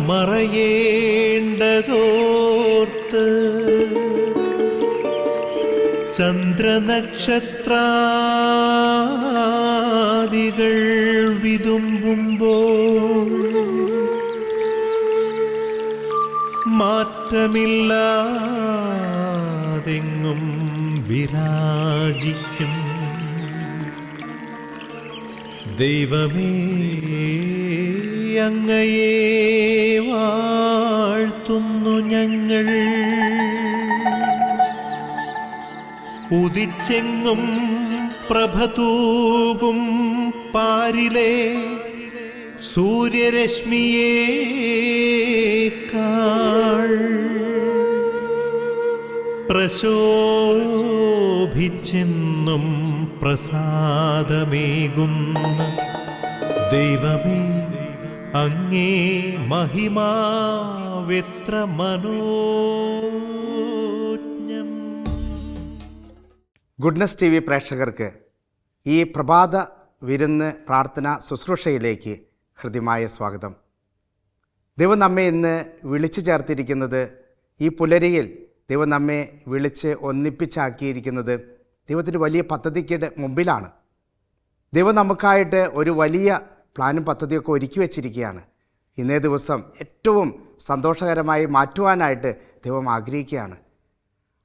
മറയേണ്ടതോർത്ത് ചന്ദ്രനക്ഷത്രാദികൾ വിതുമ്പുമ്പോൾ മാറ്റമില്ലാതെങ്ങും വിരാജിക്കും ദൈവമേ, അങ്ങയെ വാഴ്ത്തുന്നു ഞങ്ങൾ. ഉദിച്ചെങ്ങും പ്രഭതൂകും പാരിലെ സൂര്യരശ്മിയേക്കാൾ പ്രശോഭിച്ചെന്നും പ്രസാദമേകുന്ന ദൈവമേ, അങ്ങേ മഹിമാവെത്ര മനോജ്ഞം. ഗുഡ്നസ് ടി വി പ്രേക്ഷകർക്ക് ഈ പ്രഭാത വിരുന്ന് പ്രാർത്ഥന ശുശ്രൂഷയിലേക്ക് ഹൃദ്യമായ സ്വാഗതം. ദൈവം നമ്മെ ഇന്ന് വിളിച്ചു ചേർത്തിരിക്കുന്നത്, ഈ പുലരിയിൽ ദൈവം നമ്മെ വിളിച്ച് ഒന്നിപ്പിച്ചാക്കിയിരിക്കുന്നത് ദൈവത്തിൻ്റെ വലിയ പദ്ധതിക്ക് മുമ്പിലാണ്. ദൈവം നമുക്കായിട്ട് ഒരു വലിയ പ്ലാനും പദ്ധതിയൊക്കെ ഒരുക്കി വച്ചിരിക്കുകയാണ്. ഇന്നേ ദിവസം ഏറ്റവും സന്തോഷകരമായി മാറ്റുവാനായിട്ട് ദൈവം ആഗ്രഹിക്കുകയാണ്.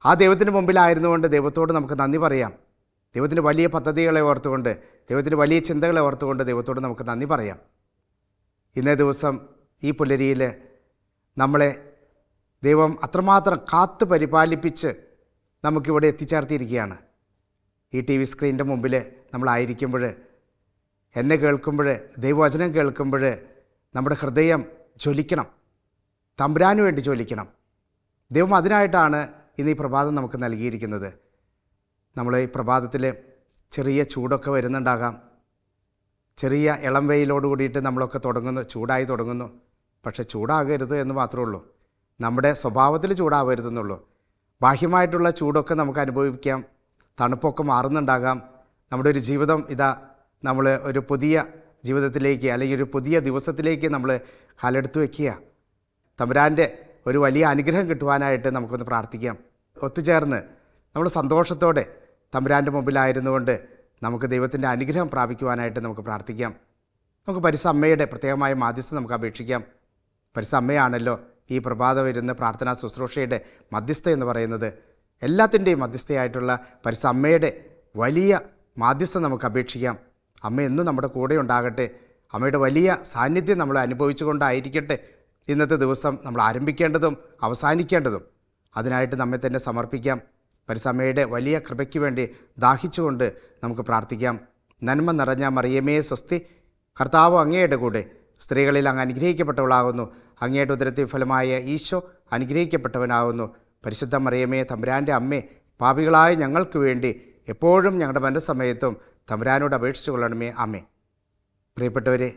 ആ ദൈവത്തിന് മുമ്പിലായിരുന്നുകൊണ്ട് ദൈവത്തോട് നമുക്ക് നന്ദി പറയാം. ദൈവത്തിൻ്റെ വലിയ പദ്ധതികളെ ഓർത്തുകൊണ്ട്, ദൈവത്തിൻ്റെ വലിയ ചിന്തകളെ ഓർത്തുകൊണ്ട് ദൈവത്തോട് നമുക്ക് നന്ദി പറയാം. ഇന്നേ ദിവസം ഈ പുലരിയിൽ നമ്മളെ ദൈവം അത്രമാത്രം കാത്ത് പരിപാലിപ്പിച്ച് നമുക്കിവിടെ എത്തിച്ചേർത്തിയിരിക്കുകയാണ്. ഈ ടി വി സ്ക്രീനിൻ്റെ മുമ്പിൽ നമ്മളായിരിക്കുമ്പോൾ, എന്നെ കേൾക്കുമ്പോൾ, ദൈവവചനം കേൾക്കുമ്പോൾ നമ്മുടെ ഹൃദയം ജ്വലിക്കണം, തമ്പുരാന് വേണ്ടി ജ്വലിക്കണം. ദൈവം അതിനായിട്ടാണ് ഇന്ന് ഈ പ്രഭാതം നമുക്ക് നൽകിയിരിക്കുന്നത്. നമ്മൾ ഈ പ്രഭാതത്തിൽ ചെറിയ ചൂടൊക്കെ വരുന്നുണ്ടാകാം. ചെറിയ ഇളം വെയിലോട് കൂടിയിട്ട് നമ്മളൊക്കെ ചൂടായി തുടങ്ങുന്നു. പക്ഷേ ചൂടാകരുത് എന്ന് മാത്രമേ ഉള്ളൂ. നമ്മുടെ സ്വഭാവത്തിൽ ചൂടാവരുതെന്നുള്ളൂ. ബാഹ്യമായിട്ടുള്ള ചൂടൊക്കെ നമുക്ക് അനുഭവിക്കാം. തണുപ്പൊക്കെ മാറുന്നുണ്ടാകാം. നമ്മുടെ ഒരു ജീവിതം നമ്മൾ ഒരു പുതിയ ജീവിതത്തിലേക്ക്, അല്ലെങ്കിൽ ഒരു പുതിയ ദിവസത്തിലേക്ക് നമ്മൾ കാലെടുത്ത് വയ്ക്കുക. തമ്പുരാൻ്റെ ഒരു വലിയ അനുഗ്രഹം കിട്ടുവാനായിട്ട് നമുക്കൊന്ന് പ്രാർത്ഥിക്കാം. ഒത്തുചേർന്ന് നമ്മൾ സന്തോഷത്തോടെ തമ്പുരാൻ്റെ മുമ്പിലായിരുന്നുകൊണ്ട് നമുക്ക് ദൈവത്തിൻ്റെ അനുഗ്രഹം പ്രാപിക്കുവാനായിട്ട് നമുക്ക് പ്രാർത്ഥിക്കാം. നമുക്ക് പരിശുദ്ധ അമ്മയുടെ പ്രത്യേകമായ മാധ്യസ്ഥം നമുക്ക് അപേക്ഷിക്കാം. പരിശുദ്ധ അമ്മയാണല്ലോ ഈ പ്രഭാത വരുന്ന പ്രാർത്ഥനാ ശുശ്രൂഷയുടെ മധ്യസ്ഥ എന്ന് പറയുന്നത്. എല്ലാത്തിൻ്റെയും മധ്യസ്ഥയായിട്ടുള്ള പരിശുദ്ധ അമ്മയുടെ വലിയ മാധ്യസ്ഥം നമുക്ക് അപേക്ഷിക്കാം. അമ്മ എന്നും നമ്മുടെ കൂടെ ഉണ്ടാകട്ടെ. അമ്മയുടെ വലിയ സാന്നിധ്യം നമ്മൾ അനുഭവിച്ചുകൊണ്ടായിരിക്കട്ടെ ഇന്നത്തെ ദിവസം നമ്മൾ ആരംഭിക്കേണ്ടതും അവസാനിക്കേണ്ടതും. അതിനായിട്ട് നമ്മെ തന്നെ സമർപ്പിക്കാം. പരിശുദ്ധ അമ്മയുടെ വലിയ കൃപയ്ക്ക് വേണ്ടി ദാഹിച്ചുകൊണ്ട് നമുക്ക് പ്രാർത്ഥിക്കാം. നന്മ നിറഞ്ഞ മറിയമേ സ്വസ്തി, കർത്താവ് അങ്ങയുടെ കൂടെ, സ്ത്രീകളിൽ അങ്ങ് അനുഗ്രഹിക്കപ്പെട്ടവളാകുന്നു. അങ്ങയുടെ ഉദരത്തിൻ ഫലമായ ഈശോ അനുഗ്രഹിക്കപ്പെട്ടവനാകുന്നു. പരിശുദ്ധ മറിയമേ തമ്പുരാൻ്റെ അമ്മേ, പാപികളായ ഞങ്ങൾക്ക് വേണ്ടി എപ്പോഴും ഞങ്ങളുടെ മനസ്സമയത്തും തമ്പുരാനോട് അപേക്ഷിച്ചു കൊള്ളണമേ. ആമേ. പ്രിയപ്പെട്ടവരെ,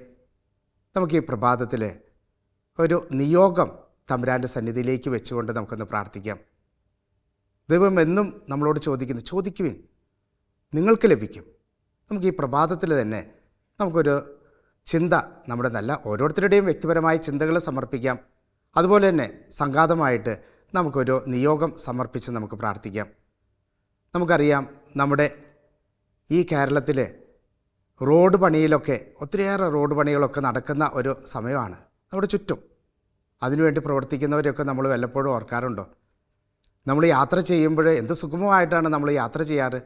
നമുക്ക് ഈ പ്രഭാതത്തിൽ ഒരു നിയോഗം തമ്പുരാൻ്റെ സന്നിധിയിലേക്ക് വെച്ചുകൊണ്ട് നമുക്കൊന്ന് പ്രാർത്ഥിക്കാം. ദൈവം എന്നും നമ്മളോട് ചോദിക്കുവിൻ, നിങ്ങൾക്ക് ലഭിക്കും. നമുക്ക് ഈ പ്രഭാതത്തിൽ തന്നെ നമുക്കൊരു ചിന്ത, നമ്മുടെ നല്ല ഓരോരുത്തരുടെയും വ്യക്തിപരമായ ചിന്തകൾ സമർപ്പിക്കാം. അതുപോലെ തന്നെ സംഘാതമായിട്ട് നമുക്കൊരു നിയോഗം സമർപ്പിച്ച് നമുക്ക് പ്രാർത്ഥിക്കാം. നമുക്കറിയാം, നമ്മുടെ ഈ കേരളത്തിൽ റോഡ് പണിയിലൊക്കെ ഒത്തിരിയേറെ റോഡ് പണികളൊക്കെ നടക്കുന്ന ഒരു സമയമാണ് നമ്മുടെ ചുറ്റും. അതിനുവേണ്ടി പ്രവർത്തിക്കുന്നവരെയൊക്കെ നമ്മൾ വല്ലപ്പോഴും ഓർക്കാറുണ്ടോ? നമ്മൾ യാത്ര ചെയ്യുമ്പോൾ എന്ത് സുഗമമായിട്ടാണ് നമ്മൾ യാത്ര ചെയ്യാറ്.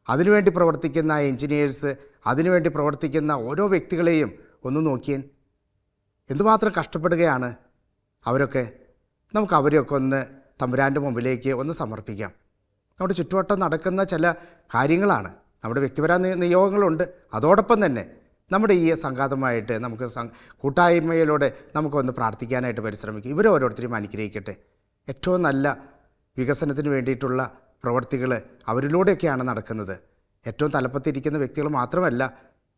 അതിനുവേണ്ടി പ്രവർത്തിക്കുന്ന എൻജിനീയേഴ്സ്, അതിനുവേണ്ടി പ്രവർത്തിക്കുന്ന ഓരോ വ്യക്തികളെയും ഒന്ന് നോക്കിയൻ, എന്തുമാത്രം കഷ്ടപ്പെടുകയാണ് അവരൊക്കെ. നമുക്ക് അവരെയൊക്കെ ഒന്ന് തമ്പുരാൻ്റെ മുമ്പിലേക്ക് ഒന്ന് സമർപ്പിക്കാം. നമ്മുടെ ചുറ്റുവട്ടം നടക്കുന്ന ചില കാര്യങ്ങളാണ്, നമ്മുടെ വ്യക്തിപരമായ നിയോഗങ്ങളുണ്ട്. അതോടൊപ്പം തന്നെ നമ്മുടെ ഈ സംഘാതമായിട്ട് നമുക്ക് കൂട്ടായ്മയിലൂടെ നമുക്കൊന്ന് പ്രാർത്ഥിക്കാനായിട്ട് പരിശ്രമിക്കും. ഇവരെ ഓരോരുത്തരും അനുഗ്രഹിക്കട്ടെ. ഏറ്റവും നല്ല വികസനത്തിന് വേണ്ടിയിട്ടുള്ള പ്രവർത്തികൾ അവരിലൂടെയൊക്കെയാണ് നടക്കുന്നത്. ഏറ്റവും തലപ്പത്തിരിക്കുന്ന വ്യക്തികൾ മാത്രമല്ല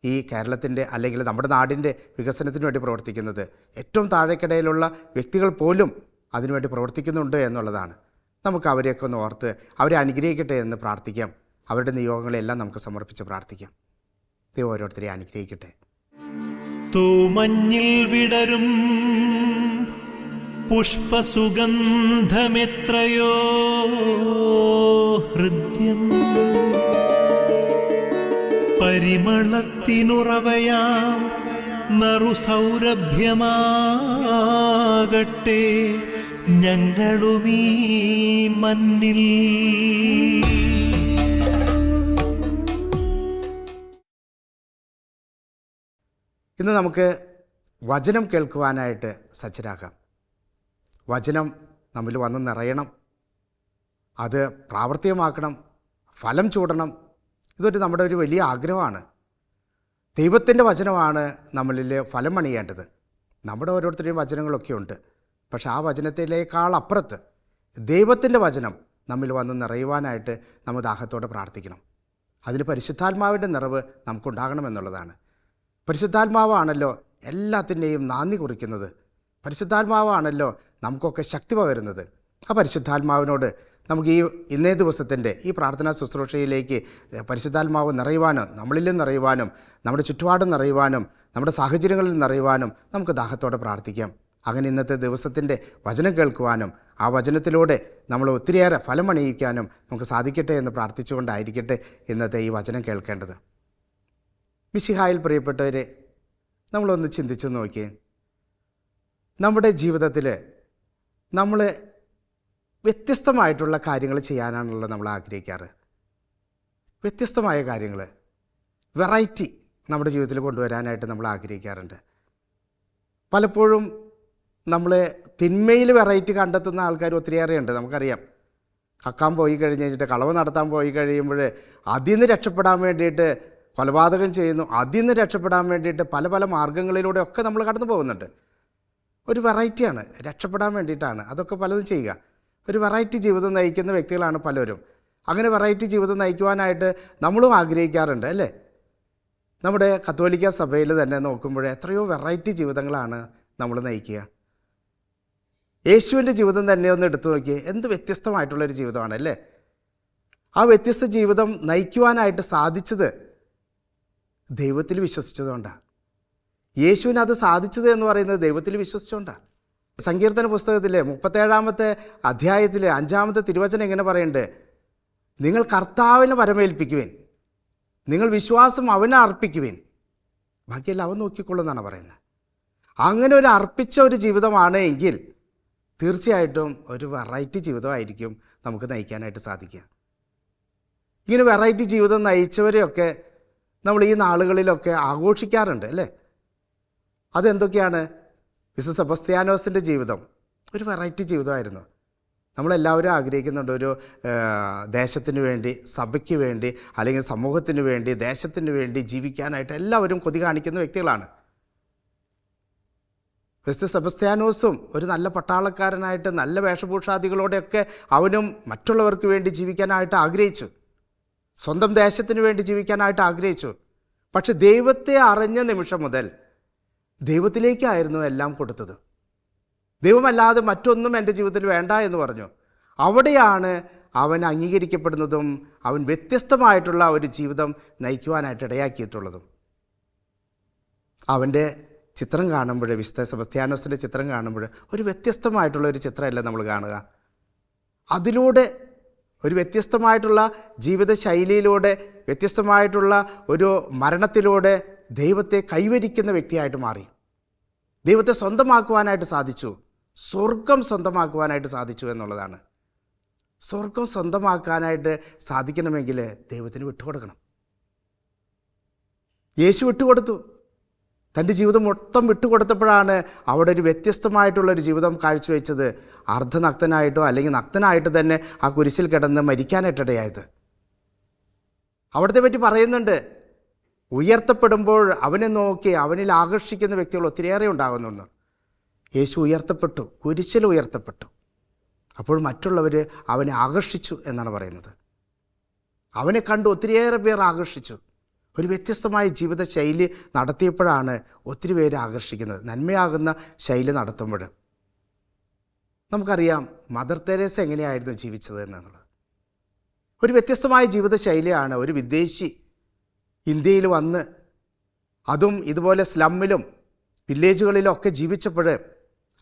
ഈ കേരളത്തിൻ്റെ അല്ലെങ്കിൽ നമ്മുടെ നാടിൻ്റെ വികസനത്തിന് വേണ്ടി പ്രവർത്തിക്കുന്നത്. ഏറ്റവും താഴേക്കിടയിലുള്ള വ്യക്തികൾ പോലും അതിനുവേണ്ടി പ്രവർത്തിക്കുന്നുണ്ട് എന്നുള്ളതാണ്. നമുക്ക് അവരെയൊക്കെ ഒന്ന് ഓർത്ത് അവരെ അനുഗ്രഹിക്കട്ടെ എന്ന് പ്രാർത്ഥിക്കാം. അവരുടെ നിയോഗങ്ങളെല്ലാം നമുക്ക് സമർപ്പിച്ച് പ്രാർത്ഥിക്കാം. ദൈവം ഓരോരുത്തരെയും അനുഗ്രഹിക്കട്ടെ. തൂമഞ്ഞിൽ വിടരും പുഷ്പസുഗന്ധമെത്രയോ ഹൃദ്യം, പരിമളത്തിനുറവയാം നറുസൗരഭ്യമാകട്ടെ ഞങ്ങളുമീ മണ്ണിൽ. ഇന്ന് നമുക്ക് വചനം കേൾക്കുവാനായിട്ട് സജ്ജരാകാം. വചനം നമ്മിൽ വന്ന് നിറയണം, അത് പ്രാവർത്തികമാക്കണം, ഫലം ചൂടണം. ഇതൊരു നമ്മുടെ ഒരു വലിയ ആഗ്രഹമാണ്. ദൈവത്തിൻ്റെ വചനമാണ് നമ്മളിൽ ഫലം അണിയേണ്ടത്. നമ്മുടെ ഓരോരുത്തരുടെയും വചനങ്ങളൊക്കെ ഉണ്ട്. പക്ഷെ ആ വചനത്തിലേക്കാൾ അപ്പുറത്ത് ദൈവത്തിൻ്റെ വചനം നമ്മിൽ വന്ന് നിറയുവാനായിട്ട് നമ്മൾ ദാഹത്തോടെ പ്രാർത്ഥിക്കണം. അതിന് പരിശുദ്ധാത്മാവിൻ്റെ നിറവ് നമുക്കുണ്ടാകണമെന്നുള്ളതാണ്. പരിശുദ്ധാത്മാവാണല്ലോ എല്ലാത്തിൻ്റെയും നാന്ദി കുറിക്കുന്നത്. പരിശുദ്ധാത്മാവാണല്ലോ നമുക്കൊക്കെ ശക്തി പകരുന്നത്. ആ പരിശുദ്ധാത്മാവിനോട് നമുക്ക് ഇന്നേ ദിവസത്തിൻ്റെ ഈ പ്രാർത്ഥനാ ശുശ്രൂഷയിലേക്ക് പരിശുദ്ധാത്മാവ് നിറയുവാനും, നമ്മളിലും നിറയുവാനും, നമ്മുടെ ചുറ്റുപാടും നിറയുവാനും, നമ്മുടെ സാഹചര്യങ്ങളിൽ നിറയുവാനും നമുക്ക് ദാഹത്തോടെ പ്രാർത്ഥിക്കാം. അങ്ങനെ ഇന്നത്തെ ദിവസത്തിൻ്റെ വചനം കേൾക്കുവാനും ആ വചനത്തിലൂടെ നമ്മൾ ഒത്തിരിയേറെ ഫലം അണിയിക്കാനും നമുക്ക് സാധിക്കട്ടെ എന്ന് പ്രാർത്ഥിച്ചുകൊണ്ടായിരിക്കട്ടെ ഇന്നത്തെ ഈ വചനം കേൾക്കേണ്ടത്. മിശിഹായിൽ പ്രിയപ്പെട്ടവരെ, നമ്മളൊന്ന് ചിന്തിച്ചു നോക്കിയേ. നമ്മുടെ ജീവിതത്തിൽ നമ്മൾ വ്യത്യസ്തമായിട്ടുള്ള കാര്യങ്ങൾ ചെയ്യാനാണല്ലോ നമ്മൾ ആഗ്രഹിക്കാറ്. വ്യത്യസ്തമായ കാര്യങ്ങൾ, വെറൈറ്റി നമ്മുടെ ജീവിതത്തിൽ കൊണ്ടുവരാനായിട്ട് നമ്മൾ ആഗ്രഹിക്കാറുണ്ട്. പലപ്പോഴും നമ്മൾ തിന്മയിൽ വെറൈറ്റി കണ്ടെത്തുന്ന ആൾക്കാർ ഒത്തിരിയേറെ ഉണ്ട്. നമുക്കറിയാം, കക്കാൻ പോയി കഴിഞ്ഞിട്ട്, കളവ് നടത്താൻ പോയി കഴിയുമ്പോൾ അതിൽ നിന്ന് രക്ഷപ്പെടാൻ വേണ്ടിയിട്ട് കൊലപാതകം ചെയ്യുന്നു. അതിൽ നിന്ന് രക്ഷപ്പെടാൻ വേണ്ടിയിട്ട് പല പല മാർഗങ്ങളിലൂടെ ഒക്കെ നമ്മൾ കടന്നു പോകുന്നുണ്ട്. ഒരു വെറൈറ്റിയാണ്, രക്ഷപ്പെടാൻ വേണ്ടിയിട്ടാണ് അതൊക്കെ പലതും ചെയ്യുക. ഒരു വെറൈറ്റി ജീവിതം നയിക്കുന്ന വ്യക്തികളാണ് പലരും. അങ്ങനെ വെറൈറ്റി ജീവിതം നയിക്കുവാനായിട്ട് നമ്മളും ആഗ്രഹിക്കാറുണ്ട്, അല്ലേ? നമ്മുടെ കത്തോലിക്ക സഭയിൽ തന്നെ നോക്കുമ്പോൾ എത്രയോ വെറൈറ്റി ജീവിതങ്ങളാണ് നമ്മൾ നയിക്കുക. യേശുവിൻ്റെ ജീവിതം തന്നെ ഒന്ന് എടുത്തു നോക്കിയേ, എന്ത് വ്യത്യസ്തമായിട്ടുള്ളൊരു ജീവിതമാണ്, അല്ലേ? ആ വ്യത്യസ്ത ജീവിതം നയിക്കുവാനായിട്ട് സാധിച്ചത് ദൈവത്തിൽ വിശ്വസിച്ചതുകൊണ്ടാണ്. യേശുവിന് അത് സാധിച്ചത് എന്ന് പറയുന്നത് ദൈവത്തിൽ വിശ്വസിച്ചുകൊണ്ടാണ്. സങ്കീർത്തന പുസ്തകത്തിലെ 37-ാമത്തെ അധ്യായത്തിലെ 5-ാമത്തെ തിരുവചനം ഇങ്ങനെ പറയുന്നുണ്ട്: നിങ്ങൾ കർത്താവിനെ വരമേൽപ്പിക്കുവിൻ, നിങ്ങൾ വിശ്വാസം അവനെ അർപ്പിക്കുവിൻ, ബാക്കിയെല്ലാം അവൻ നോക്കിക്കൊള്ളുമെന്നാണ് പറയുന്നത്. അങ്ങനെ ഒരു അർപ്പിച്ച ഒരു ജീവിതമാണ് എങ്കിൽ തീർച്ചയായിട്ടും ഒരു വെറൈറ്റി ജീവിതമായിരിക്കും നമുക്ക് നയിക്കാനായിട്ട് സാധിക്കുക. ഇങ്ങനെ വെറൈറ്റി ജീവിതം നയിച്ചവരെയൊക്കെ നമ്മൾ ഈ നാളുകളിലൊക്കെ ആഘോഷിക്കാറുണ്ട്, അല്ലേ? അതെന്തൊക്കെയാണ്? വിശുദ്ധ സെബസ്ത്യാനോസിൻ്റെ ജീവിതം ഒരു വെറൈറ്റി ജീവിതമായിരുന്നു. നമ്മളെല്ലാവരും ആഗ്രഹിക്കുന്നുണ്ട് ഒരു ദേശത്തിന് വേണ്ടി, സഭയ്ക്ക് വേണ്ടി, അല്ലെങ്കിൽ സമൂഹത്തിന് വേണ്ടി, ദേശത്തിന് വേണ്ടി ജീവിക്കാനായിട്ട് എല്ലാവരും കൊതി കാണിക്കുന്ന വ്യക്തികളാണ്. വിശുദ്ധ സെബസ്ത്യാനോസും ഒരു നല്ല പട്ടാളക്കാരനായിട്ട് നല്ല വേഷഭൂഷാദികളോടെയൊക്കെ അവനും മറ്റുള്ളവർക്ക് വേണ്ടി ജീവിക്കാനായിട്ട് ആഗ്രഹിച്ചു. സ്വന്തം ദേശത്തിന് വേണ്ടി ജീവിക്കാനായിട്ട് ആഗ്രഹിച്ചു. പക്ഷെ ദൈവത്തെ അറിഞ്ഞ നിമിഷം മുതൽ ദൈവത്തിലേക്കായിരുന്നു എല്ലാം കൊടുത്തത്. ദൈവമല്ലാതെ മറ്റൊന്നും എൻ്റെ ജീവിതത്തിൽ വേണ്ട എന്ന് പറഞ്ഞു. അവിടെയാണ് അവൻ അംഗീകരിക്കപ്പെടുന്നതും അവൻ വ്യത്യസ്തമായിട്ടുള്ള ഒരു ജീവിതം നയിക്കുവാനായിട്ട് ഇടയാക്കിയിട്ടുള്ളതും. അവൻ്റെ ചിത്രം കാണുമ്പോൾ, വിശുദ്ധ സെബസ്ത്യാനോസിൻ്റെ ചിത്രം കാണുമ്പോൾ ഒരു വ്യത്യസ്തമായിട്ടുള്ള ഒരു ചിത്രമല്ല നമ്മൾ കാണുക. അതിലൂടെ ഒരു വ്യത്യസ്തമായിട്ടുള്ള ജീവിതശൈലിയിലൂടെ, വ്യത്യസ്തമായിട്ടുള്ള ഒരു മരണത്തിലൂടെ ദൈവത്തെ കൈവരിക്കുന്ന വ്യക്തിയായിട്ട് മാറി. ദൈവത്തെ സ്വന്തമാക്കുവാനായിട്ട് സാധിച്ചു, സ്വർഗം സ്വന്തമാക്കുവാനായിട്ട് സാധിച്ചു എന്നുള്ളതാണ്. സ്വർഗം സ്വന്തമാക്കാനായിട്ട് സാധിക്കണമെങ്കിൽ ദൈവത്തിന് വിട്ടുകൊടുക്കണം. യേശു വിട്ടുകൊടുത്തു. തൻ്റെ ജീവിതം മൊത്തം വിട്ടുകൊടുത്തപ്പോഴാണ് അവിടെ ഒരു വ്യത്യസ്തമായിട്ടുള്ളൊരു ജീവിതം കാഴ്ചവെച്ചത്. അർദ്ധനഗ്നനായിട്ടോ അല്ലെങ്കിൽ നഗ്നനായിട്ട് തന്നെ ആ കുരിശിൽ കിടന്ന് മരിക്കാനായിട്ടിടയായത്. അവിടത്തെ പറ്റി പറയുന്നുണ്ട്, ഉയർത്തപ്പെടുമ്പോൾ അവനെ നോക്കി അവനിൽ ആകർഷിക്കുന്ന വ്യക്തികൾ ഒത്തിരിയേറെ ഉണ്ടാകുന്നുണ്ട്. യേശു ഉയർത്തപ്പെട്ടു, കുരിശിൽ ഉയർത്തപ്പെട്ടു. അപ്പോൾ മറ്റുള്ളവർ അവനെ ആകർഷിച്ചു എന്നാണ് പറയുന്നത്. അവനെ കണ്ട് ഒത്തിരിയേറെ പേർ ആകർഷിച്ചു. ഒരു വ്യത്യസ്തമായ ജീവിതശൈലി നടത്തിയപ്പോഴാണ് ഒത്തിരി പേര് ആകർഷിക്കുന്നത്. നന്മയാകുന്ന ശൈലി നടത്തുമ്പോൾ നമുക്കറിയാം മദർ തെരേസ എങ്ങനെയായിരുന്നു ജീവിച്ചത് എന്നുള്ളത്. ഒരു വ്യത്യസ്തമായ ജീവിതശൈലിയാണ് ഒരു വിദേശി ഇന്ത്യയിൽ വന്ന്, അതും ഇതുപോലെ സ്ലമ്മിലും വില്ലേജുകളിലും ഒക്കെ ജീവിച്ചപ്പോൾ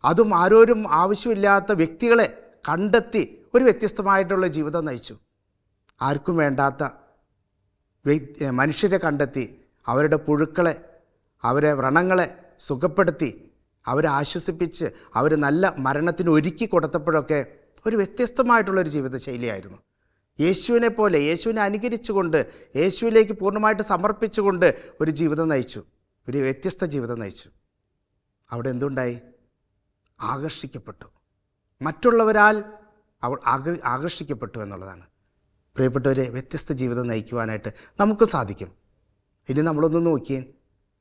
അതും ആരോരും ആവശ്യമില്ലാത്ത വ്യക്തികളെ കണ്ടെത്തി ഒരു വ്യത്യസ്തമായിട്ടുള്ള ജീവിതം നയിച്ചു. ആർക്കും വേണ്ടാത്ത മനുഷ്യരെ കണ്ടെത്തി അവരുടെ പുഴുക്കളെ, അവരെ വ്രണങ്ങളെ സുഖപ്പെടുത്തി, അവരെ ആശ്വസിപ്പിച്ച് അവർ നല്ല മരണത്തിന് ഒരുക്കി കൊടുത്തപ്പോഴൊക്കെ ഒരു വ്യത്യസ്തമായിട്ടുള്ളൊരു ജീവിതശൈലിയായിരുന്നു. യേശുവിനെ പോലെ, യേശുവിനെ അനുകരിച്ചുകൊണ്ട്, യേശുവിലേക്ക് പൂർണ്ണമായിട്ട് സമർപ്പിച്ചുകൊണ്ട് ഒരു ജീവിതം നയിച്ചു, ഒരു വ്യത്യസ്ത ജീവിതം നയിച്ചു. അവിടെ എന്തുണ്ടായി? ആകർഷിക്കപ്പെട്ടു, മറ്റുള്ളവരാൽ അവൾ ആകർഷിക്കപ്പെട്ടു എന്നുള്ളതാണ്. പ്രിയപ്പെട്ടവരെ, വ്യത്യസ്ത ജീവിതം നയിക്കുവാനായിട്ട് നമുക്ക് സാധിക്കും. ഇനി നമ്മളൊന്ന് നോക്കിയേ,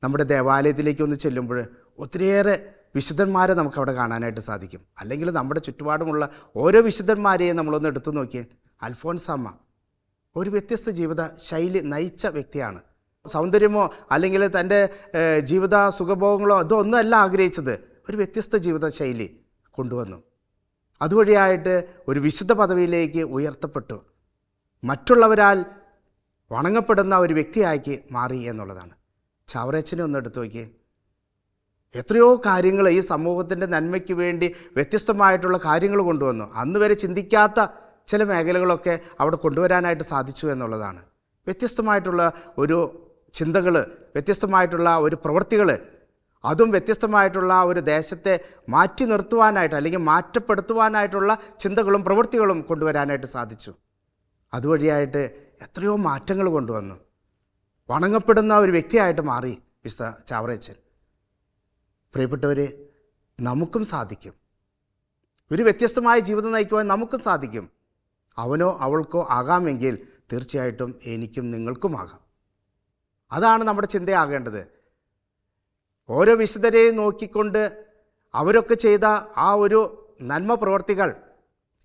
നമ്മുടെ ദേവാലയത്തിലേക്ക് ഒന്ന് ചെല്ലുമ്പോൾ ഒത്തിരിയേറെ വിശുദ്ധന്മാരെ നമുക്കവിടെ കാണാനായിട്ട് സാധിക്കും. അല്ലെങ്കിൽ നമ്മുടെ ചുറ്റുപാടുമുള്ള ഓരോ വിശുദ്ധന്മാരെയും നമ്മളൊന്ന് എടുത്തു നോക്കിയേ. അൽഫോൻസാമ്മ ഒരു വ്യത്യസ്ത ജീവിത ശൈലി നയിച്ച വ്യക്തിയാണ്. സൗന്ദര്യമോ അല്ലെങ്കിൽ തൻ്റെ ജീവിത സുഖഭോഗങ്ങളോ അതൊന്നുമല്ല ആഗ്രഹിച്ചത്, ഒരു വ്യത്യസ്ത ജീവിത ശൈലി കൊണ്ടുവന്നു. അതുവഴിയായിട്ട് ഒരു വിശുദ്ധ പദവിയിലേക്ക് ഉയർത്തപ്പെട്ടു, മറ്റുള്ളവരാൽ വണങ്ങപ്പെടുന്ന ഒരു വ്യക്തിയാക്കി മാറി എന്നുള്ളതാണ്. ചാവറയച്ചനെ ഒന്ന് എടുത്തു നോക്കിയേ. എത്രയോ കാര്യങ്ങൾ ഈ സമൂഹത്തിൻ്റെ നന്മയ്ക്ക് വേണ്ടി വ്യത്യസ്തമായിട്ടുള്ള കാര്യങ്ങൾ കൊണ്ടുവന്നു. അന്ന് വരെ ചിന്തിക്കാത്ത ചില മേഖലകളൊക്കെ അവിടെ കൊണ്ടുവരാനായിട്ട് സാധിച്ചു എന്നുള്ളതാണ്. വ്യത്യസ്തമായിട്ടുള്ള ഒരു ചിന്തകൾ, വ്യത്യസ്തമായിട്ടുള്ള ഒരു പ്രവൃത്തികൾ, അതും വ്യത്യസ്തമായിട്ടുള്ള ഒരു ദേശത്തെ മാറ്റി നിർത്തുവാനായിട്ട് അല്ലെങ്കിൽ മാറ്റപ്പെടുത്തുവാനായിട്ടുള്ള ചിന്തകളും പ്രവൃത്തികളും കൊണ്ടുവരാനായിട്ട് സാധിച്ചു. അതുവഴിയായിട്ട് എത്രയോ മാറ്റങ്ങൾ കൊണ്ടുവന്നു. വണങ്ങപ്പെടുന്ന ഒരു വ്യക്തിയായിട്ട് മാറി വിശുദ്ധ ചാവറയച്ചൻ. പ്രിയപ്പെട്ടവരെ, നമുക്കും സാധിക്കും. ഒരു വ്യത്യസ്തമായ ജീവിതം നയിക്കുവാൻ നമുക്കും സാധിക്കും. അവനോ അവൾക്കോ ആകാമെങ്കിൽ തീർച്ചയായിട്ടും എനിക്കും നിങ്ങൾക്കും ആകാം. അതാണ് നമ്മുടെ ചിന്തയാകേണ്ടത്. ഓരോ വിശുദ്ധരെയും നോക്കിക്കൊണ്ട് അവരൊക്കെ ചെയ്ത ആ ഒരു നന്മ പ്രവർത്തികൾ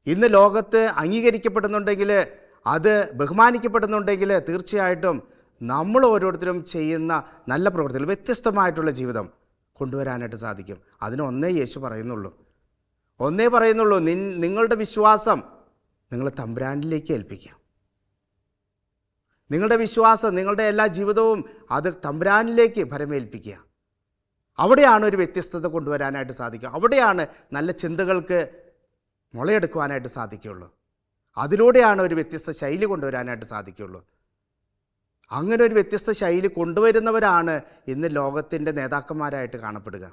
ഇന്ന് ലോകത്ത് അംഗീകരിക്കപ്പെടുന്നുണ്ടെങ്കിൽ, അത് ബഹുമാനിക്കപ്പെടുന്നുണ്ടെങ്കിൽ, തീർച്ചയായിട്ടും നമ്മൾ ഓരോരുത്തരും ചെയ്യുന്ന നല്ല പ്രവർത്തികൾ, വ്യത്യസ്തമായിട്ടുള്ള ജീവിതം കൊണ്ടുവരാനായിട്ട് സാധിക്കും. അതിന് ഒന്നേ യേശു പറയുന്നുള്ളൂ, നിങ്ങളുടെ വിശ്വാസം നിങ്ങൾ തമ്പുരാനിലേക്ക് ഏൽപ്പിക്കുക. നിങ്ങളുടെ വിശ്വാസം, നിങ്ങളുടെ എല്ലാ ജീവിതവും അത് തമ്പുരാനിലേക്ക് ഭരമേൽപ്പിക്കുക. അവിടെയാണ് ഒരു വ്യത്യസ്തത കൊണ്ടുവരാനായിട്ട് സാധിക്കുക. അവിടെയാണ് നല്ല ചിന്തകൾക്ക് മുളയെടുക്കുവാനായിട്ട് സാധിക്കുകയുള്ളൂ. അതിലൂടെയാണ് ഒരു വ്യത്യസ്ത ശൈലി കൊണ്ടുവരാനായിട്ട് സാധിക്കുകയുള്ളൂ. അങ്ങനെ ഒരു വ്യത്യസ്ത ശൈലി കൊണ്ടുവരുന്നവരാണ് ഇന്ന് ലോകത്തിൻ്റെ നേതാക്കന്മാരായിട്ട് കാണപ്പെടുക.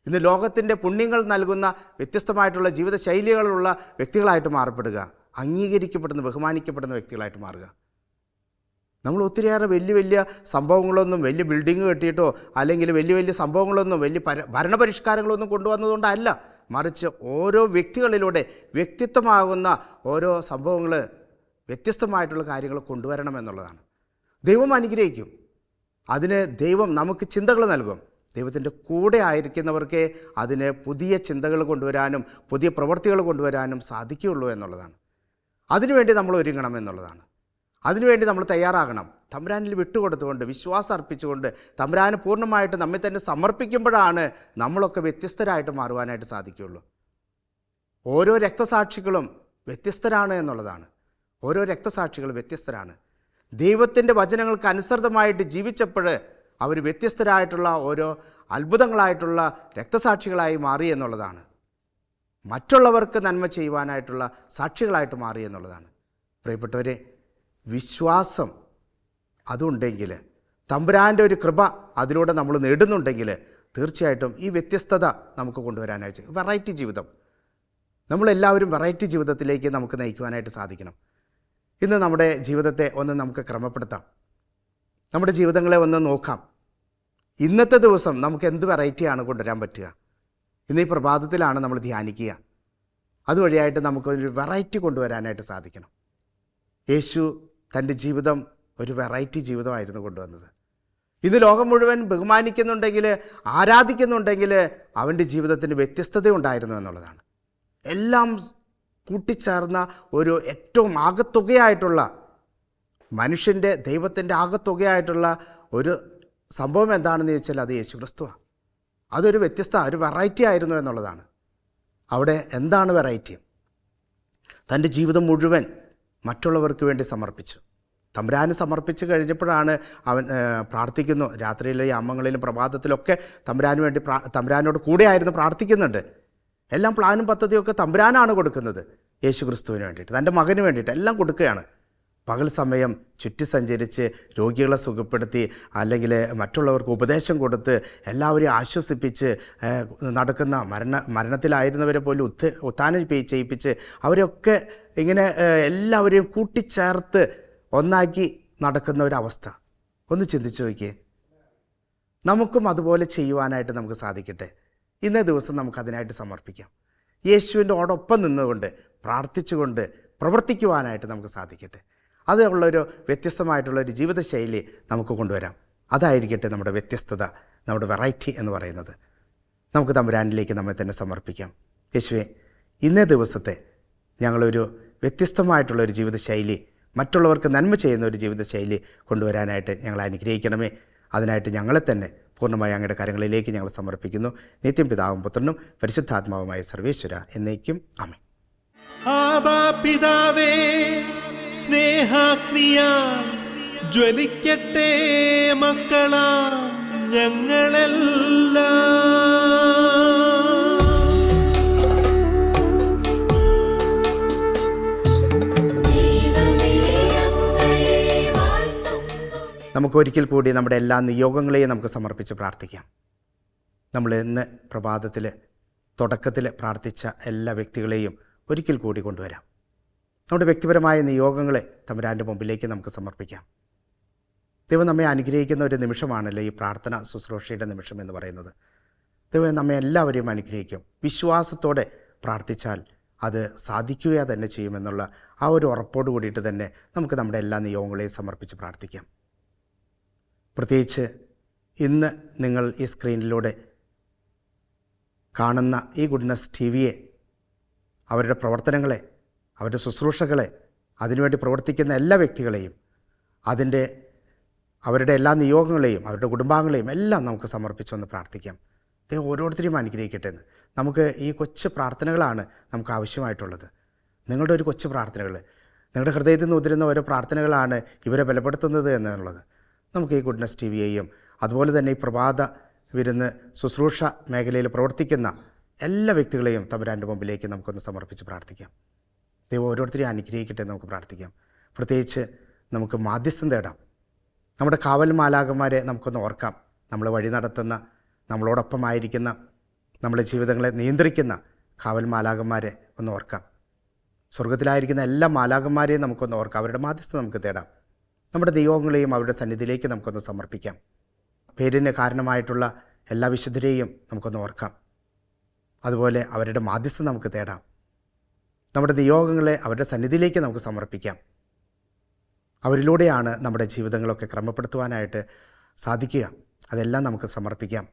ഇന്ന് ലോകത്തിൻ്റെ പുണ്യങ്ങൾ നൽകുന്ന വ്യത്യസ്തമായിട്ടുള്ള ജീവിത ശൈലികളുള്ള വ്യക്തികളായിട്ട് മാറപ്പെടുക, അംഗീകരിക്കപ്പെടുന്ന, ബഹുമാനിക്കപ്പെടുന്ന വ്യക്തികളായിട്ട് മാറുക. നമ്മൾ ഒത്തിരിയേറെ വലിയ സംഭവങ്ങളൊന്നും, വലിയ ബിൽഡിങ് കെട്ടിയിട്ടോ അല്ലെങ്കിൽ വലിയ സംഭവങ്ങളൊന്നും, വലിയ ഭരണപരിഷ്കാരങ്ങളൊന്നും കൊണ്ടുവന്നതുകൊണ്ടല്ല, മറിച്ച് ഓരോ വ്യക്തികളിലൂടെ വ്യക്തിത്വമാകുന്ന ഓരോ സംഭവങ്ങൾ, വ്യത്യസ്തമായിട്ടുള്ള കാര്യങ്ങൾ കൊണ്ടുവരണമെന്നുള്ളതാണ്. ദൈവം അനുഗ്രഹിക്കും. അതിന് ദൈവം നമുക്ക് ചിന്തകൾ നൽകും. ദൈവത്തിൻ്റെ കൂടെ ആയിരിക്കുന്നവർക്ക് അതിന് പുതിയ ചിന്തകൾ കൊണ്ടുവരാനും പുതിയ പ്രവൃത്തികൾ കൊണ്ടുവരാനും സാധിക്കുകയുള്ളൂ എന്നുള്ളതാണ്. അതിനുവേണ്ടി നമ്മൾ ഒരുങ്ങണം എന്നുള്ളതാണ്. അതിനുവേണ്ടി നമ്മൾ തയ്യാറാകണം. തമ്പുരാനിൽ വിട്ടുകൊടുത്തുകൊണ്ട്, വിശ്വാസം അർപ്പിച്ചുകൊണ്ട്, തമ്പുരാന് പൂർണ്ണമായിട്ട് നമ്മെ തന്നെ സമർപ്പിക്കുമ്പോഴാണ് നമ്മളൊക്കെ വ്യത്യസ്തരായിട്ട് മാറുവാനായിട്ട് സാധിക്കുകയുള്ളൂ. ഓരോ രക്തസാക്ഷികളും വ്യത്യസ്തരാണ് എന്നുള്ളതാണ്. ഓരോ രക്തസാക്ഷികളും വ്യത്യസ്തരാണ്. ദൈവത്തിൻ്റെ വചനങ്ങൾക്ക് അനുസൃതമായിട്ട് ജീവിച്ചപ്പോൾ അവർ വ്യത്യസ്തരായിട്ടുള്ള ഓരോ അത്ഭുതങ്ങളായിട്ടുള്ള രക്തസാക്ഷികളായി മാറി എന്നുള്ളതാണ്. മറ്റുള്ളവർക്ക് നന്മ ചെയ്യുവാനായിട്ടുള്ള സാക്ഷികളായിട്ട് മാറി എന്നുള്ളതാണ്. പ്രിയപ്പെട്ടവരെ, വിശ്വാസം അതുണ്ടെങ്കിൽ, തമ്പുരാൻ്റെ ഒരു കൃപ അതിലൂടെ നമ്മൾ നേടുന്നുണ്ടെങ്കിൽ, തീർച്ചയായിട്ടും ഈ വ്യത്യസ്തത നമുക്ക് കൊണ്ടുവരാനായിട്ട്, വെറൈറ്റി ജീവിതം, നമ്മളെല്ലാവരും വെറൈറ്റി ജീവിതത്തിലേക്ക് നമുക്ക് നയിക്കുവാനായിട്ട് സാധിക്കണം. ഇന്ന് നമ്മുടെ ജീവിതത്തെ ഒന്ന് നമുക്ക് ക്രമപ്പെടുത്താം. നമ്മുടെ ജീവിതങ്ങളെ ഒന്ന് നോക്കാം. ഇന്നത്തെ ദിവസം നമുക്ക് എന്ത് വെറൈറ്റിയാണ് കൊണ്ടുവരാൻ പറ്റുക? ഇന്ന് ഈ പ്രഭാതത്തിലാണ് നമ്മൾ ധ്യാനിക്കുക. അതുവഴിയായിട്ട് നമുക്കൊരു വെറൈറ്റി കൊണ്ടുവരാനായിട്ട് സാധിക്കണം. യേശു തൻ്റെ ജീവിതം ഒരു വെറൈറ്റി ജീവിതമായിരുന്നു കൊണ്ടുവന്നത്. ഇന്ന് ലോകം മുഴുവൻ ബഹുമാനിക്കുന്നുണ്ടെങ്കിൽ, ആരാധിക്കുന്നുണ്ടെങ്കിൽ, അവൻ്റെ ജീവിതത്തിന് വ്യത്യസ്തത ഉണ്ടായിരുന്നു എന്നുള്ളതാണ്. എല്ലാം കൂട്ടിച്ചേർന്ന ഒരു ഏറ്റവും ആകത്തുകയായിട്ടുള്ള, മനുഷ്യൻ്റെ ദൈവത്തിൻ്റെ ആകത്തുകയായിട്ടുള്ള ഒരു സംഭവം എന്താണെന്ന് ചോദിച്ചാൽ അത് യേശു ക്രിസ്തുവാണ്. അതൊരു വ്യത്യസ്ത, ഒരു വെറൈറ്റി ആയിരുന്നു എന്നുള്ളതാണ്. അവിടെ എന്താണ് വെറൈറ്റി? തൻ്റെ ജീവിതം മുഴുവൻ മറ്റുള്ളവർക്ക് വേണ്ടി സമർപ്പിച്ചു. തമ്പുരാന് സമർപ്പിച്ച് കഴിഞ്ഞപ്പോഴാണ് അവൻ പ്രാർത്ഥിക്കുന്നു. രാത്രിയിലെ യാമങ്ങളിലും പ്രഭാതത്തിലൊക്കെ തമ്പുരാന് വേണ്ടി തമ്പുരാനോട് കൂടെയായിരുന്നു പ്രാർത്ഥിക്കുന്നുണ്ട്. എല്ലാം പ്ലാനും പദ്ധതിയൊക്കെ തമ്പുരാനാണ് കൊടുക്കുന്നത്. യേശു ക്രിസ്തുവിന് വേണ്ടിയിട്ട്, തൻ്റെ മകന് വേണ്ടിയിട്ട് എല്ലാം കൊടുക്കുകയാണ്. പകൽ സമയം ചുറ്റി സഞ്ചരിച്ച് രോഗികളെ സുഖപ്പെടുത്തി, അല്ലെങ്കിൽ മറ്റുള്ളവർക്ക് ഉപദേശം കൊടുത്ത്, എല്ലാവരെയും ആശ്വസിപ്പിച്ച് നടക്കുന്ന മരണത്തിലായിരുന്നവരെ പോലും ഉത്ഥാനം ചെയ്യിപ്പിച്ച് അവരെയൊക്കെ ഇങ്ങനെ എല്ലാവരെയും കൂട്ടിച്ചേർത്ത് ഒന്നാക്കി നടക്കുന്ന ഒരവസ്ഥ ഒന്ന് ചിന്തിച്ചു നോക്കിയേ. നമുക്കും അതുപോലെ ചെയ്യുവാനായിട്ട് നമുക്ക് സാധിക്കട്ടെ. ഇന്നേ ദിവസം നമുക്കതിനായിട്ട് സമർപ്പിക്കാം. യേശുവിൻ്റെ ഓടൊപ്പം നിന്നുകൊണ്ട് പ്രാർത്ഥിച്ചുകൊണ്ട് പ്രവർത്തിക്കുവാനായിട്ട് നമുക്ക് സാധിക്കട്ടെ. അതുള്ളൊരു വ്യത്യസ്തമായിട്ടുള്ളൊരു ജീവിതശൈലി നമുക്ക് കൊണ്ടുവരാം. അതായിരിക്കട്ടെ നമ്മുടെ വ്യത്യസ്തത, നമ്മുടെ വെറൈറ്റി എന്ന് പറയുന്നത്. നമുക്ക് തമ്പുരാനിലേക്ക് നമ്മെ തന്നെ സമർപ്പിക്കാം. യേശുവേ, ഇന്നേ ദിവസത്തെ ഞങ്ങളൊരു വ്യത്യസ്തമായിട്ടുള്ളൊരു ജീവിതശൈലി, മറ്റുള്ളവർക്ക് നന്മ ചെയ്യുന്ന ഒരു ജീവിതശൈലി കൊണ്ടുവരാനായിട്ട് ഞങ്ങളെ അനുഗ്രഹിക്കണമേ. അതിനായിട്ട് ഞങ്ങളെ തന്നെ പൂർണ്ണമായി അങ്ങയുടെ കരങ്ങളിലേക്ക് ഞങ്ങൾ സമർപ്പിക്കുന്നു. നിത്യം പിതാവും പുത്രനും പരിശുദ്ധാത്മാവുമായ സർവേശ്വര എന്നേക്കും ആമേൻ. ആബാ പിതാവേ, സ്നേഹാഗ്നിയാൽ ജ്വലിക്കട്ടെ മക്കളാ ഞങ്ങളെല്ലാം. നമുക്കൊരിക്കൽ കൂടി നമ്മുടെ എല്ലാ നിയോഗങ്ങളെയും നമുക്ക് സമർപ്പിച്ച് പ്രാർത്ഥിക്കാം. നമ്മൾ ഇന്ന് പ്രഭാതത്തിൽ തുടക്കത്തിൽ പ്രാർത്ഥിച്ച എല്ലാ വ്യക്തികളെയും ഒരിക്കൽ കൂടി കൊണ്ടുവരാം. നമ്മുടെ വ്യക്തിപരമായ നിയോഗങ്ങളെ തമ്പുരാൻ്റെ മുമ്പിലേക്ക് നമുക്ക് സമർപ്പിക്കാം. ദൈവം നമ്മെ അനുഗ്രഹിക്കുന്ന ഒരു നിമിഷമാണല്ലോ ഈ പ്രാർത്ഥന ശുശ്രൂഷയുടെ നിമിഷം എന്ന് പറയുന്നത്. ദൈവം നമ്മെ എല്ലാവരെയും അനുഗ്രഹിക്കും. വിശ്വാസത്തോടെ പ്രാർത്ഥിച്ചാൽ അത് സാധിക്കുക തന്നെ ചെയ്യുമെന്നുള്ള ആ ഒരു ഉറപ്പോട് കൂടിയിട്ട് തന്നെ നമുക്ക് നമ്മുടെ എല്ലാ നിയോഗങ്ങളെയും സമർപ്പിച്ച് പ്രാർത്ഥിക്കാം. പ്രത്യേകിച്ച് ഇന്ന് നിങ്ങൾ ഈ സ്ക്രീനിലൂടെ കാണുന്ന ഈ ഗുഡ്നസ് ടിവിയെ, അവരുടെ പ്രവർത്തനങ്ങളെ, അവരുടെ ശുശ്രൂഷകളെ, അതിനുവേണ്ടി പ്രവർത്തിക്കുന്ന എല്ലാ വ്യക്തികളെയും, അവരുടെ എല്ലാ നിയോഗങ്ങളെയും, അവരുടെ കുടുംബാംഗങ്ങളെയും എല്ലാം നമുക്ക് സമർപ്പിച്ചൊന്ന് പ്രാർത്ഥിക്കാം. ദൈവം ഓരോരുത്തരെയും അനുഗ്രഹിക്കട്ടെ എന്ന്. നമുക്ക് ഈ കൊച്ചു പ്രാർത്ഥനകളാണ് നമുക്ക് ആവശ്യമായിട്ടുള്ളത്. നിങ്ങളുടെ ഒരു കൊച്ചു പ്രാർത്ഥനകൾ, നിങ്ങളുടെ ഹൃദയത്തിൽ നിന്ന് ഉതിരുന്ന ഓരോ പ്രാർത്ഥനകളാണ് ഇവരെ ബലപ്പെടുത്തുന്നത് എന്നുള്ളത്. നമുക്ക് ഈ ഗുഡ്നസ് ടിവിയെയും അതുപോലെ തന്നെ ഈ പ്രഭാത വിരുന്ന് ശുശ്രൂഷ മേഖലയിൽ പ്രവർത്തിക്കുന്ന എല്ലാ വ്യക്തികളെയും തമ്പുരാൻ്റെ മുമ്പിലേക്ക് നമുക്കൊന്ന് സമർപ്പിച്ച് പ്രാർത്ഥിക്കാം. ദൈവം ഓരോരുത്തരെയും അനുഗ്രഹിക്കട്ടെ നമുക്ക് പ്രാർത്ഥിക്കാം. പ്രത്യേകിച്ച് നമുക്ക് മാധ്യസ്ഥം തേടാം. നമ്മുടെ കാവൽ മാലാഖമാരെ നമുക്കൊന്ന് ഓർക്കാം. നമ്മൾ വഴി നടത്തുന്ന, നമ്മളോടൊപ്പമായിരിക്കുന്ന, നമ്മുടെ ജീവിതങ്ങളെ നിയന്ത്രിക്കുന്ന കാവൽ മാലാഖമാരെ ഒന്ന് ഓർക്കാം. സ്വർഗത്തിലായിരിക്കുന്ന എല്ലാ മാലാഖമാരെയും നമുക്കൊന്ന് ഓർക്കാം. അവരുടെ മാധ്യസ്ഥം നമുക്ക് തേടാം. നമ്മുടെ നിയോഗങ്ങളെയും അവരുടെ സന്നിധിയിലേക്ക് നമുക്കൊന്ന് സമർപ്പിക്കാം. പേരിന് കാരണമായിട്ടുള്ള എല്ലാ വിശുദ്ധരെയും നമുക്കൊന്ന് ഓർക്കാം. അതുപോലെ അവരുടെ മാധ്യസ്ഥം നമുക്ക് തേടാം. നമ്മുടെ നിയോഗങ്ങളെ അവരുടെ സന്നിധിയിലേക്ക് നമുക്ക് സമർപ്പിക്കാം. അവരിലൂടെയാണ് നമ്മുടെ ജീവിതങ്ങളൊക്കെ ക്രമപ്പെടുത്തുവാനായിട്ട് സാധിക്കുക. അതെല്ലാം നമുക്ക് സമർപ്പിക്കാം.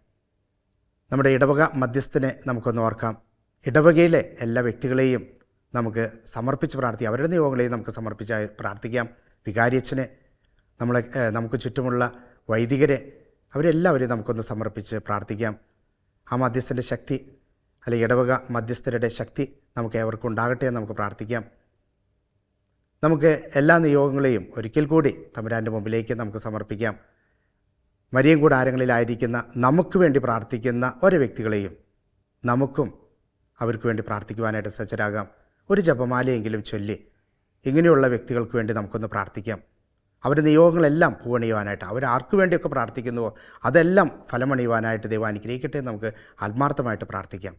നമ്മുടെ ഇടവക മധ്യസ്ഥനെ നമുക്കൊന്ന് ഓർക്കാം. ഇടവകയിലെ എല്ലാ വ്യക്തികളെയും നമുക്ക് സമർപ്പിച്ച് പ്രാർത്ഥിക്കാം. അവരുടെ നിയോഗങ്ങളെയും നമുക്ക് സമർപ്പിച്ച് പ്രാർത്ഥിക്കാം. വികാരിയച്ഛനെ, നമുക്ക് ചുറ്റുമുള്ള വൈദികരെ, അവരെല്ലാവരെയും നമുക്കൊന്ന് സമർപ്പിച്ച് പ്രാർത്ഥിക്കാം. ആ മധ്യസ്ഥൻ്റെ ശക്തി, അല്ലെങ്കിൽ ഇടവക മധ്യസ്ഥരുടെ ശക്തി നമുക്ക് ഏവർക്കും ഉണ്ടാകട്ടെ എന്ന് നമുക്ക് പ്രാർത്ഥിക്കാം. നമുക്ക് എല്ലാ നിയോഗങ്ങളെയും ഒരിക്കൽ കൂടി തമ്പുരാൻ്റെ മുമ്പിലേക്ക് നമുക്ക് സമർപ്പിക്കാം. മരിയൻ കൂടാരങ്ങളിലായിരിക്കുന്ന നമുക്ക് വേണ്ടി പ്രാർത്ഥിക്കുന്ന ഓരോ വ്യക്തികളെയും നമുക്കും അവർക്ക് വേണ്ടി പ്രാർത്ഥിക്കുവാനായിട്ട് സജ്ജരാകാം. ഒരു ജപമാലയെങ്കിലും ചൊല്ലി ഇങ്ങനെയുള്ള വ്യക്തികൾക്ക് വേണ്ടി നമുക്കൊന്ന് പ്രാർത്ഥിക്കാം. അവരുടെ നിയോഗങ്ങളെല്ലാം പൂവണിയുവാനായിട്ട്, അവരാർക്ക് വേണ്ടിയൊക്കെ പ്രാർത്ഥിക്കുന്നുവോ അതെല്ലാം ഫലമണിയുവാനായിട്ട് ദൈവം അനുഗ്രഹിക്കട്ടെ എന്ന് നമുക്ക് ആത്മാർത്ഥമായിട്ട് പ്രാർത്ഥിക്കാം.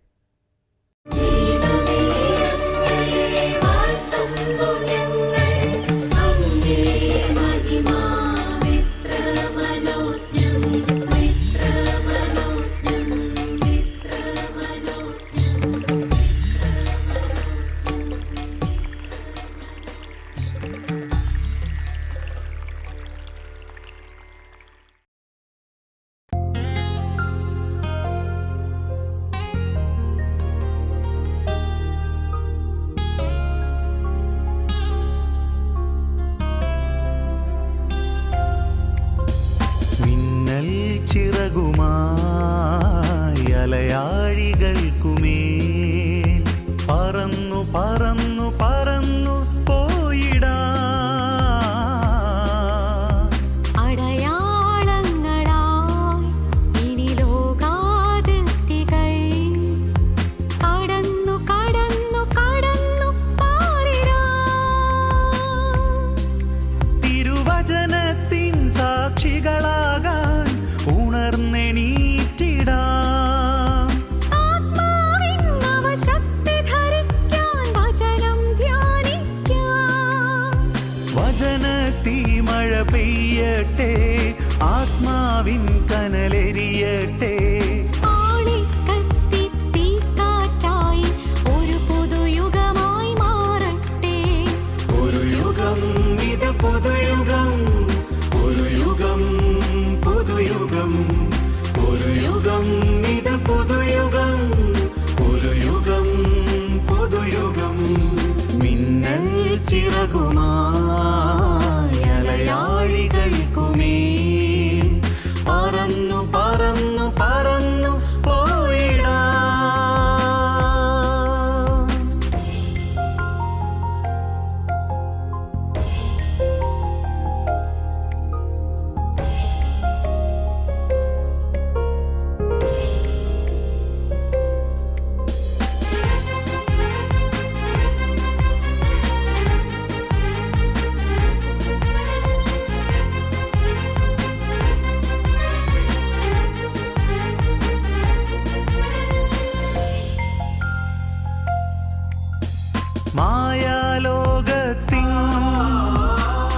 ചിറകുമായി അലയാഴികൾക്കുമേൽ പറന്നു പറന്നു പറന്നു പോയിടാ. അടയാളങ്ങളായി ഇനി ലോകാതിർത്തികൾ കടന്നു പെയ്യട്ടെ, ആത്മാവിൻ കനലെരിയട്ടെ. ആളിക്കത്തി തീക്കാറ്റായി ഒരു പുതുയുഗമായി മാറട്ടെ. ഒരു യുഗം ഇത് പുതുയുഗം, ഒരു യുഗം പുതുയുഗം, ഒരു യുഗം ഇത് പുതുയുഗം, ഒരു യുഗം പുതുയുഗം. മിന്നൽ ചിറകുമായി അലയാഴികൾക്കുമേൽ പറന്നു പറന്നു പറന്നു പോയിടാം. മായാലോകത്തിൻ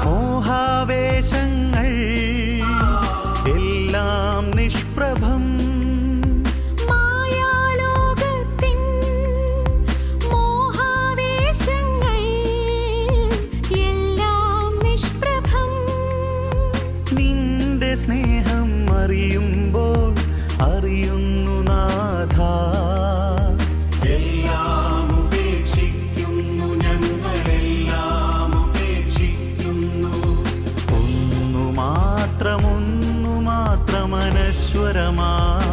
മോഹാവേശങ്ങൾ എല്ലാം നിഷ്പ്രഭം. മായാലോകത്തിൻ മോഹാവേശങ്ങൾ എല്ലാം നിഷ്പ്രഭം. നിന്റെ സ്നേഹം അറിയുമ്പോൾ അറിയുന്നു നാഥ, എല്ലാം ഉപേക്ഷിക്കുന്നു, ഞങ്ങളെല്ലാം ഉപേക്ഷിക്കുന്നു. ഒന്നു മാത്രം അനശ്വരമായി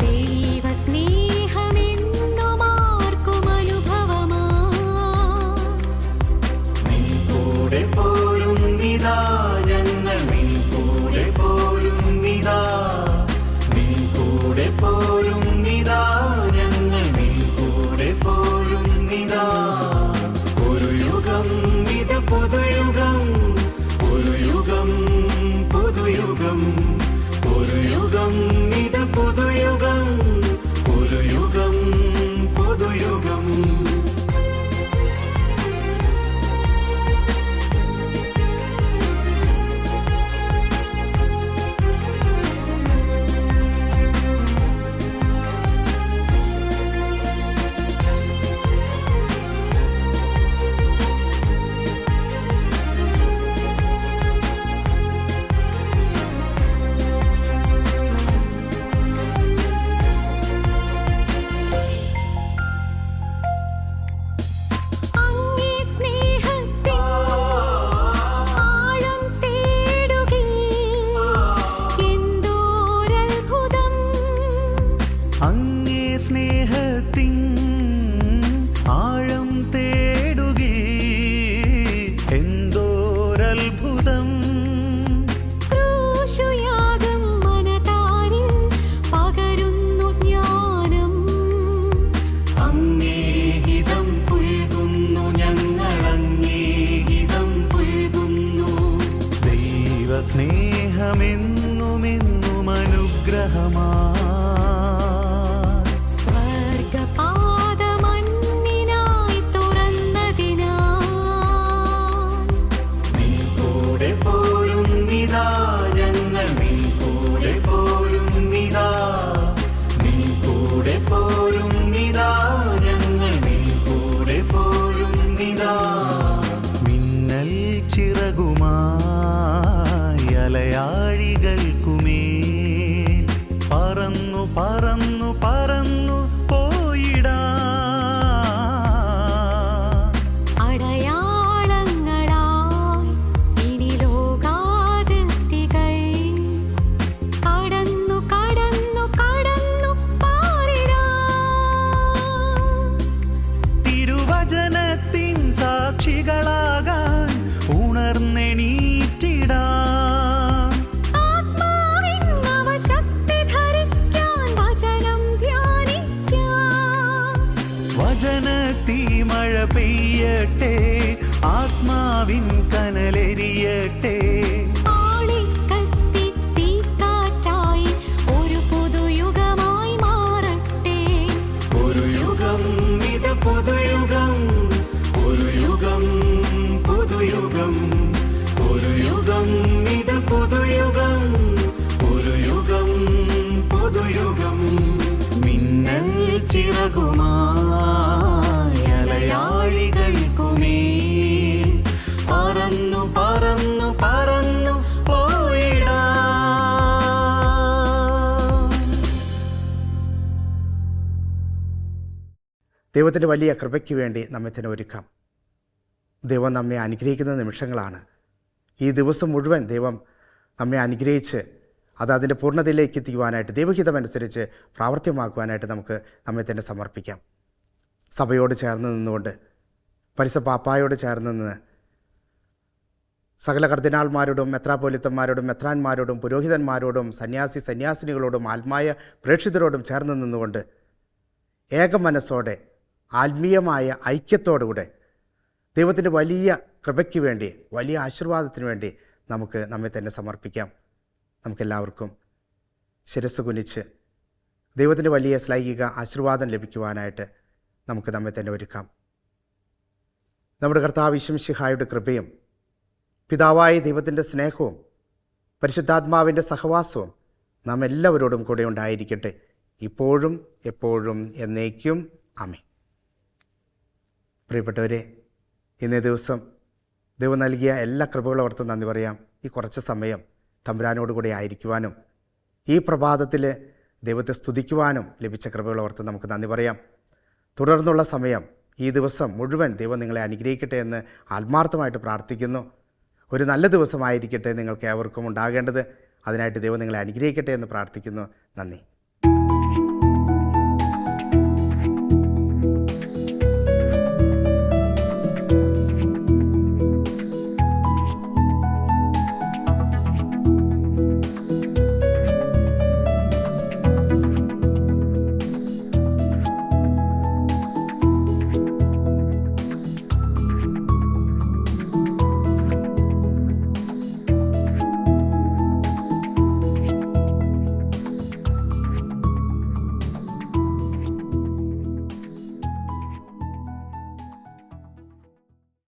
ദൈവസ്നേഹമെന്നും ആർക്കും അനുഭവമായി. നിൻ കൂടെ പോരുന്നിതാ ഞങ്ങൾ, നിൻ കൂടെ പോരുന്നിതാ, നിൻ കൂടെ പോരുന്നിതാ ഞങ്ങൾ, നിൻ കൂടെ പോരുന്നിതാ. ഒരു യുഗം ഇത് പുതുയുഗം, ഒരു യുഗം പുതുയുഗം, ഒരു യുഗം ഇത് പുതുയുഗം, ഒരു യുഗം പുതുയുഗം. അങ്ങേ സ്നേഹത്തിൻ ആഴം തേടുകിൽ എന്തോരത്ഭുതം. അങ്ങേ സ്നേഹത്തിൻ ആഴം തേടുകേ എന്തോരത്ഭുതം. ക്രൂശുയാഗം മനതാരിൽ പകരുന്നു ജ്ഞാനം. അങ്ങേഹിതം പുൽകുന്നു ഞങ്ങൾ, അങ്ങേഹിതം പുൽകുന്നു. ദൈവസ്നേഹമെന്നുമെന്നും അനുഗ്രഹമായി സ്വർഗപാദമന്നിനായി തുറന്നതിനാൽ നിൻ കൂടെ പോരുന്നിതാ ഞങ്ങൾ, നിൻ കൂടെ പോരുന്നിതാ, നിൻ കൂടെ പോരുന്നിതാ ഞങ്ങൾ, നിൻ കൂടെ പോരുന്നിതാ. മിന്നൽ ചിറകുമായി അലയാഴികൾക്കുമേൽ പറന്നു പറന്നു പറന്നു പോയിടാം. അടയാളങ്ങളായി ഇനി ലോകാതിർത്തികൾ കടന്നു കടന്നു കടന്നു പാറിടാം. തിരുവചനത്തിൻ സാക്ഷികളാകാൻ ഉണർന്നെണീറ്റിടാം. ആത്മാവിൻ നവശക്തി ധരിക്കാൻ വചനം ധ്യാനിക്കാം. വചനത്തീ മഴ പെയ്യട്ടെ, ആത്മാവിൻ കനലെരിയട്ടെ. ആളിക്കത്തി തീക്കാറ്റായി ഒരു പുതുയുഗമായി മാറട്ടെ. ഒരു യുഗം ഇത് പുതുയുഗം, ഒരു യുഗം പുതുയുഗം, ഒരു യുഗം ചിറകുമായി അലയാഴികൾക്കുമേൽ പറന്നു പറന്നു പറന്നു പോയിടാം. ദൈവത്തിൻ്റെ വലിയ കൃപയ്ക്ക് വേണ്ടി നമ്മെ തന്നെ ഒരുക്കാം. ദൈവം നമ്മെ അനുഗ്രഹിക്കുന്ന നിമിഷങ്ങളാണ്. ഈ ദിവസം മുഴുവൻ ദൈവം നമ്മെ അനുഗ്രഹിച്ച് അത് അതിൻ്റെ പൂർണ്ണതയിലേക്ക് എത്തിക്കുവാനായിട്ട് ദൈവഹിതമനുസരിച്ച് പ്രാവർത്തികമാക്കുവാനായിട്ട് നമുക്ക് നമ്മെ തന്നെ സമർപ്പിക്കാം. സഭയോട് ചേർന്ന് നിന്നുകൊണ്ട്, പരിസ പാപ്പായോട് ചേർന്ന് നിന്ന്, സകല കർദിനാൾമാരോടും മെത്രാപ്പോലിത്തന്മാരോടും മെത്രാന്മാരോടും പുരോഹിതന്മാരോടും സന്യാസിനികളോടും ആത്മായ പ്രേക്ഷിതരോടും ചേർന്ന് നിന്നുകൊണ്ട് ഏക മനസ്സോടെ ആത്മീയമായ ഐക്യത്തോടുകൂടെ ദൈവത്തിൻ്റെ വലിയ കൃപയ്ക്ക് വേണ്ടി, വലിയ ആശീർവാദത്തിന് വേണ്ടി നമുക്ക് നമ്മെ തന്നെ സമർപ്പിക്കാം. നമുക്കെല്ലാവർക്കും ശിരസ് കുനിച്ച് ദൈവത്തിൻ്റെ വലിയ ശ്ലൈഹിക ആശീർവാദം ലഭിക്കുവാനായിട്ട് നമുക്ക് നമ്മെ തന്നെ ഒരുക്കാം. നമ്മുടെ കർത്താവ് യേശു മിശിഹായുടെ കൃപയും പിതാവായ ദൈവത്തിൻ്റെ സ്നേഹവും പരിശുദ്ധാത്മാവിൻ്റെ സഹവാസവും നാം എല്ലാവരോടും കൂടെ ഉണ്ടായിരിക്കട്ടെ, ഇപ്പോഴും എപ്പോഴും എന്നേക്കും. ആമേൻ. പ്രിയപ്പെട്ടവരെ, ഇന്നേ ദിവസം ദൈവം നൽകിയ എല്ലാ കൃപകളും ഓർത്ത് നന്ദി പറയാം. ഈ കുറച്ച് സമയം തമ്പുരാനോടുകൂടി ആയിരിക്കുവാനും ഈ പ്രഭാതത്തിൽ ദൈവത്തെ സ്തുതിക്കുവാനും ലഭിച്ച കൃപകൾ ഓർത്ത് നമുക്ക് നന്ദി പറയാം. തുടർന്നുള്ള സമയം, ഈ ദിവസം മുഴുവൻ ദൈവം നിങ്ങളെ അനുഗ്രഹിക്കട്ടെ എന്ന് ആത്മാർത്ഥമായിട്ട് പ്രാർത്ഥിക്കുന്നു. ഒരു നല്ല ദിവസമായിരിക്കട്ടെ നിങ്ങൾക്ക് ഏവർക്കും ഉണ്ടാകേണ്ടത്. അതിനായിട്ട് ദൈവം നിങ്ങളെ അനുഗ്രഹിക്കട്ടെ എന്ന് പ്രാർത്ഥിക്കുന്നു. നന്ദി.